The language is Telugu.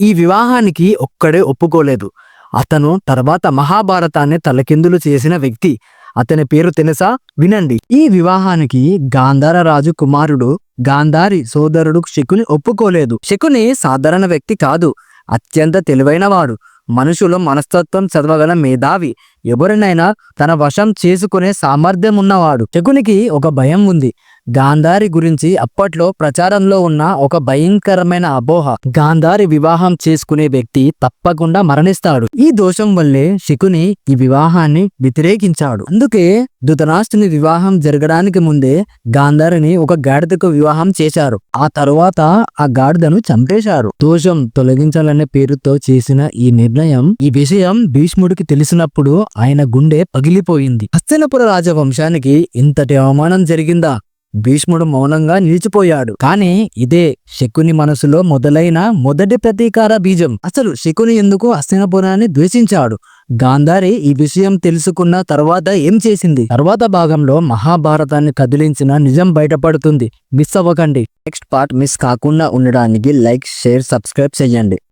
ఈ వివాహానికి ఒక్కడే ఒప్పుకోలేదు. అతను తర్వాత మహాభారతాన్ని తలకిందులు చేసిన వ్యక్తి. అతని పేరు తెలుసా? వినండి. ఈ వివాహానికి గాంధార రాజు కుమారుడు గాంధారి సోదరుడు శకుని ఒప్పుకోలేదు. శకుని సాధారణ వ్యక్తి కాదు, అత్యంత తెలివైనవాడు. మనుషుల మనస్తత్వం చదవగల మేధావి. ఎవరినైనా తన వశం చేసుకునే సామర్థ్యం ఉన్నవాడు. శకునికి ఒక భయం ఉంది. గాంధారి గురించి అప్పట్లో ప్రచారంలో ఉన్న ఒక భయంకరమైన అపోహ. గాంధారి వివాహం చేసుకునే వ్యక్తి తప్పకుండా మరణిస్తాడు. ఈ దోషం వల్లే శకుని ఈ వివాహాన్ని వ్యతిరేకించాడు. అందుకే ధృతరాష్ట్రుని వివాహం జరగడానికి ముందే గాంధారిని ఒక గాడిదకు వివాహం చేశారు. ఆ తరువాత ఆ గాడిదను చంపేశారు. దోషం తొలగించాలనే పేరుతో చేసిన ఈ నిర్ణయం, ఈ విషయం భీష్ముడికి తెలిసినప్పుడు ఆయన గుండె పగిలిపోయింది. హస్తినపుర రాజవంశానికి ఇంతటి అవమానం జరిగిందా? భీష్ముడు మౌనంగా నిలిచిపోయాడు. కానీ ఇదే శకుని మనసులో మొదలైన మొదటి ప్రతీకార బీజం. అసలు శకుని ఎందుకు హస్తినపురాన్ని ద్వేషించాడు? గాంధారి ఈ విషయం తెలుసుకున్న తర్వాత ఏం చేసింది? తర్వాత భాగంలో మహాభారతాన్ని కదిలించిన నిజం బయటపడుతుంది. మిస్ అవ్వకండి. నెక్స్ట్ పార్ట్ మిస్ కాకుండా ఉండడానికి లైక్, షేర్, సబ్స్క్రైబ్ చేయండి.